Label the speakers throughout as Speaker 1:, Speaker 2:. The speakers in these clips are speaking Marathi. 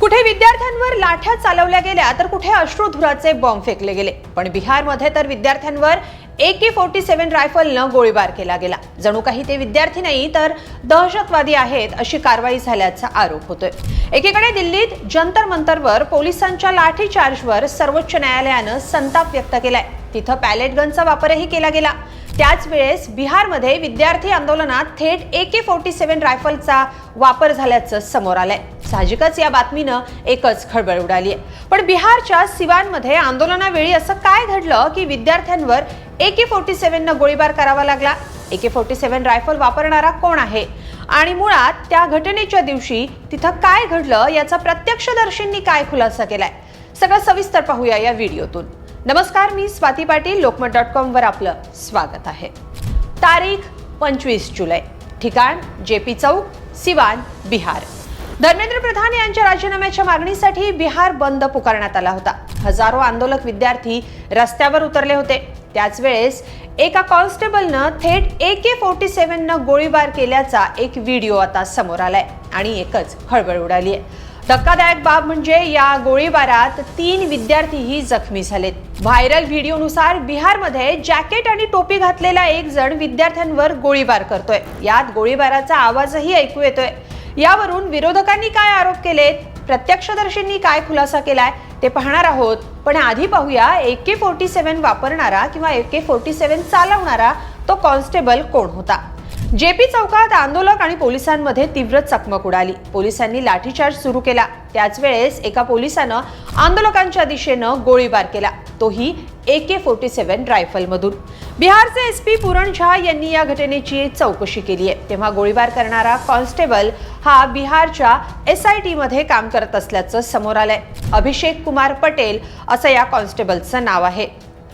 Speaker 1: कुठे विद्यार्थ्यांवर लाठ्या चालवल्या गेल्या तर कुठे अश्रुधुराचे बॉम्ब फेकले गेले। पण बिहारमध्ये तर विद्यार्थ्यांवर AK-47 रायफलनं गोळीबार केला गेला। जणू काही ते विद्यार्थी नाही तर दहशतवादी आहेत अशी कारवाई झाल्याचा आरोप होतोय। एकीकडे दिल्लीत जंतर मंतरवर पोलिसांच्या लाठीचार्जवर सर्वोच्च न्यायालयानं संताप व्यक्त केलाय। तिथं पॅलेट गनचा वापरही केला गेला। त्याच वेळेस बिहारमध्ये विद्यार्थी आंदोलनात थेट AK-47 रायफलचा वापर झाल्याचं समोर आलंय। साहजिकच या बातमीनं एकच खळबळ उडाली आहे। पण बिहारच्या सिवानमध्ये आंदोलनावेळी असं काय घडलं की विद्यार्थ्यांवर AK-47 न गोळीबार करावा लागला? AK-47 रायफल वापरणारा कोण आहे आणि मुळात त्या घटनेच्या दिवशी तिथं काय घडलं याचा प्रत्यक्षदर्शींनी काय खुलासा केलाय, सगळं सविस्तर पाहूया या व्हिडिओतून। नमस्कार, मी स्वाती पाटील, lokmat.com वर आपलं स्वागत आहे। तारीख 25 जुलै, ठिकाण JP चौक, सिवान, बिहार। धर्मेंद्र प्रधान यांच्या राजीनाम्याच्या मागणीसाठी बिहार बंद पुकारण्यात आला होता। हजारो आंदोलक विद्यार्थी रस्त्यावर उतरले होते। त्याच वेळेस एका कॉन्स्टेबलनं थेट AK-47 न गोळीबार केल्याचा एक व्हिडिओ आता समोर आलाय आणि एकच खळबळ उडाली आहे। धक्कादायक बाब म्हणजे या गोळीबारात 3 विद्यार्थीही जखमी झालेत। व्हायरल व्हिडिओनुसार बिहारमध्ये जॅकेट आणि टोपी घातलेला एक जण विद्यार्थ्यांवर गोळीबार करतोय। यात गोळीबाराचा आवाजही ऐकू येतोय। यावरून विरोधकांनी काय आरोप केलेत, प्रत्यक्षदर्शींनी काय खुलासा केलाय ते पाहणार आहोत। पण आधी पाहूया AK-47 वापरणारा किंवा AK-47 चालवणारा तो कॉन्स्टेबल कोण होता। JP चौकात आंदोलक आणि पोलिसांमध्ये तीव्र चकमक उडाली। पोलिसांनी लाठीचार्ज सुरू केला। त्याच वेळेस एका पोलिसानं आंदोलकांच्या दिशेनं गोळीबार केला, तोही AK-47 रायफलमधून। बिहारचे SP पूरण झा यांनी या घटनेची चौकशी केली आहे। तेव्हा गोळीबार करणारा कॉन्स्टेबल हा बिहारच्या SIT मध्ये काम करत असल्याचं समोर आलंय। अभिषेक कुमार पटेल असं या कॉन्स्टेबलचं नाव आहे।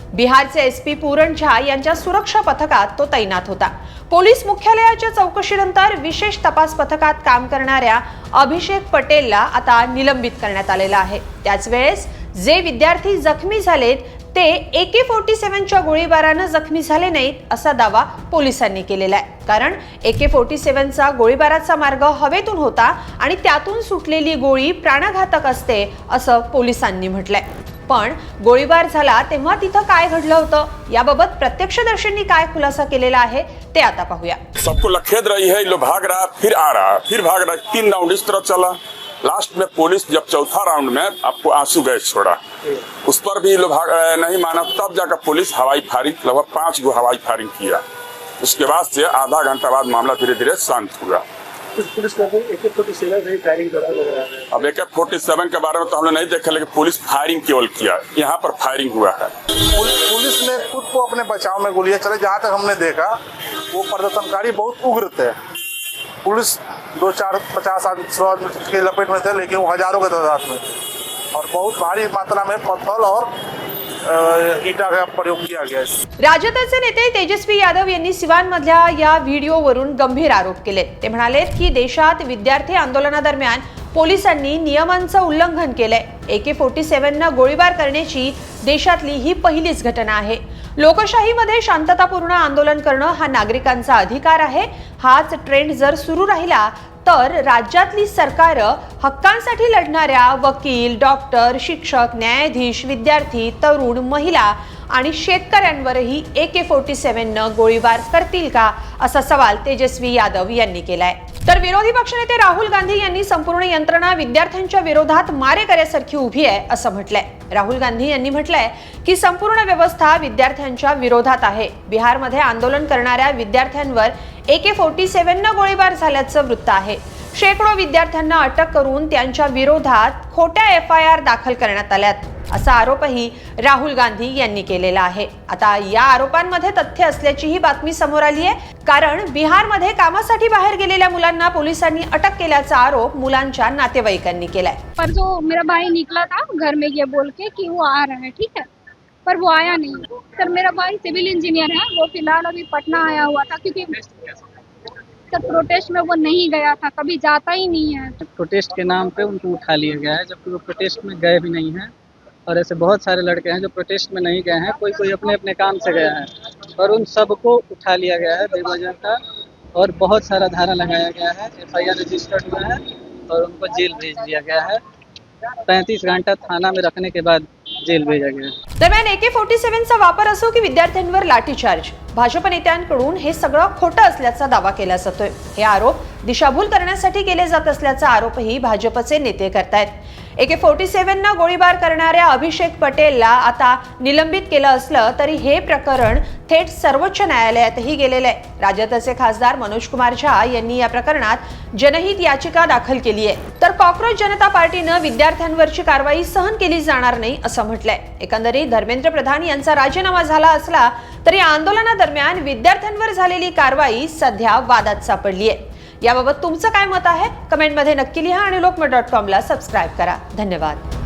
Speaker 1: बिहारचे SP पूरण झा यांच्या सुरक्षा पथकात तो तैनात होता। पोलीस मुख्यालयाच्या चौकशीनंतर विशेष तपास पथकात काम करणाऱ्या अभिषेक पटेलला आता निलंबित करण्यात आलेलं आहे। त्याच वेळेस जे विद्यार्थी जखमी झालेत ते AK-47 च्या गोळीबारानं जखमी झाले नाहीत असा दावा पोलिसांनी केलेला आहे। कारण AK-47 चा गोळीबाराचा मार्ग हवेतून होता आणि त्यातून सुटलेली गोळी प्राणघातक असते असं पोलिसांनी म्हटलंय। पण गोळीबार झाला तेव्हा तिथं काय घडलं होतं याबाबत प्रत्यक्षदर्शींनी काय खुलासा केलेला आहे ते आता पाहूया।
Speaker 2: सबको लखेद रही है, ये लोग भाग रहा, फिर आ रहा, फिर भाग रहा। 3 राउंड इस तरह चला। लास्ट में पुलिस जब चौथा राउंड में आपको आंसू गैस छोड़ा, उस पर भी लोग नहीं माना। तब जाकर पुलिस हवाई फायरिंग, लगभग 5 गो हवाई फायरिंग किया। उसके बाद से आधा घंटा बाद मामला धीरे धीरे शांत हुआ।
Speaker 3: पुलिस AK-47 फायरिंग कर रहा है।
Speaker 2: अब AK-47 के बारे में तो हमने नहीं देखा, लेकिन पुलिस फायरिंग केवल किया, यहाँ पर फायरिंग हुआ है।
Speaker 4: पुलिस ने खुद को अपने बचाव में गोलियां चलाई। जहाँ तक हमने देखा वो प्रदर्शनकारी बहुत उग्र थे। पुलिस 2-4 50 100 के लपेट में थे, लेकिन वो हजारों के तादाद में थे और बहुत भारी मात्रा में पत्थर और ईटा का प्रयोग किया गया।
Speaker 1: राजदचे नेते तेजस्वी यादव यांनी सिवानमधल्या या व्हिडिओवरून गंभीर आरोप केले। ते म्हणाले की देशात विद्यार्थी आंदोलनादरम्यान पोलिसांनी नियमांचं उल्लंघन केलंय। AK-47 न गोळीबार करण्याची देशातली ही पहिलीच घटना आहे। लोकशाहीमध्ये शांततापूर्ण आंदोलन करणं हा नागरिकांचा अधिकार आहे। हाच ट्रेंड जर सुरू राहिला तर राज्यातली सरकार हक्कांसाठी लढणाऱ्या वकील, डॉक्टर, शिक्षक, न्यायाधीश, विद्यार्थी, तरुण, महिला आणि शेतकऱ्यांवरही AK-47 न गोळीबार करतील का असा सवाल तेजस्वी यादव यांनी केलाय। तर विरोधी पक्षनेते राहुल गांधी यांनी संपूर्ण यंत्रणा विद्यार्थ्यांच्या विरोधात मारेकऱ्यासारखी उभी आहे असं म्हटलंय। राहुल गांधी यांनी म्हटलंय की संपूर्ण व्यवस्था विद्यार्थ्यांच्या विरोधात आहे। बिहारमध्ये आंदोलन करणाऱ्या विद्यार्थ्यांवर AK-47 न गोळीबार झाल्याचं वृत्त आहे। शेकडो विद्यार्थ्यांना अटक करून त्यांच्या विरोधात खोट्या FIR दाखल करण्यात आल्यात असा आरोपही राहुल गांधी यांनी केलेला आहे। आता या आरोपांमध्ये तथ्य असल्याचीही बातमी समोर आली आहे, कारण बिहारमध्ये कामासाठी बाहेर गेलेल्या मुलांना पोलिसांनी अटक केल्याचा आरोप मुलांच्या नातेवाईकांनी केलाय।
Speaker 5: पर जो मेरा भाई निकला था घर में ये बोल के कि वो आ रहा है, ठीक है, पर वो आया नहीं। सर मेरा भाई सिविल इंजीनियर है, वो फिलहाल अभी पटना आया हुआ था क्योंकि सर प्रोटेस्ट में वो नहीं गया था, कभी जाता ही नहीं है।
Speaker 6: प्रोटेस्ट के नाम पे उनको उठा लिया गया है, जबकि वो प्रोटेस्ट में गए भी नहीं हैं। और ऐसे बहुत सारे लड़के हैं जो प्रोटेस्ट में नहीं गए हैं, कोई कोई अपने अपने काम से गया है, और उन सबको उठा लिया गया है बेवजह का और बहुत सारा धारा लगाया गया है। FIR रजिस्टर्ड हुआ है और उनको जेल भेज दिया गया है। 35 घंटा थाना में रखने के बाद जेल भेजा गया।
Speaker 1: दरम्यान AK-47चा वापर असो की विद्यार्थ्यांवर लाठीचार्ज, भाजप नेत्यांकडून हे सगळं खोटं असल्याचा दावा केला जातोय। हे आरोप दिशाभूल करण्यासाठी केले जात असल्याचा आरोपही भाजपचे नेते करतायत। AK-47 न गोळीबार करणाऱ्या अभिषेक पटेलला आता निलंबित केलं असलं तरी हे प्रकरण थेट सर्वोच्च न्यायालयातही गेलेलं आहे। राज्याचे खासदार मनोज कुमार झा यांनी या प्रकरणात जनहित याचिका दाखल केली आहे। तर कॉक्रोच जनता पार्टीनं विद्यार्थ्यांवरची कारवाई सहन केली जाणार नाही असं म्हटलंय। एकंदरीत धर्मेंद्र प्रधान यांचा राजीनामा झाला असला तरी आंदोलनादरम्यान विद्यार्थ्यांवर झालेली कारवाई सध्या वादात सापडली आहे। याबाबत तुमचं काय मत आहे कमेंटमध्ये नक्की लिहा आणि lokmat.com ला सबस्क्राइब करा। धन्यवाद।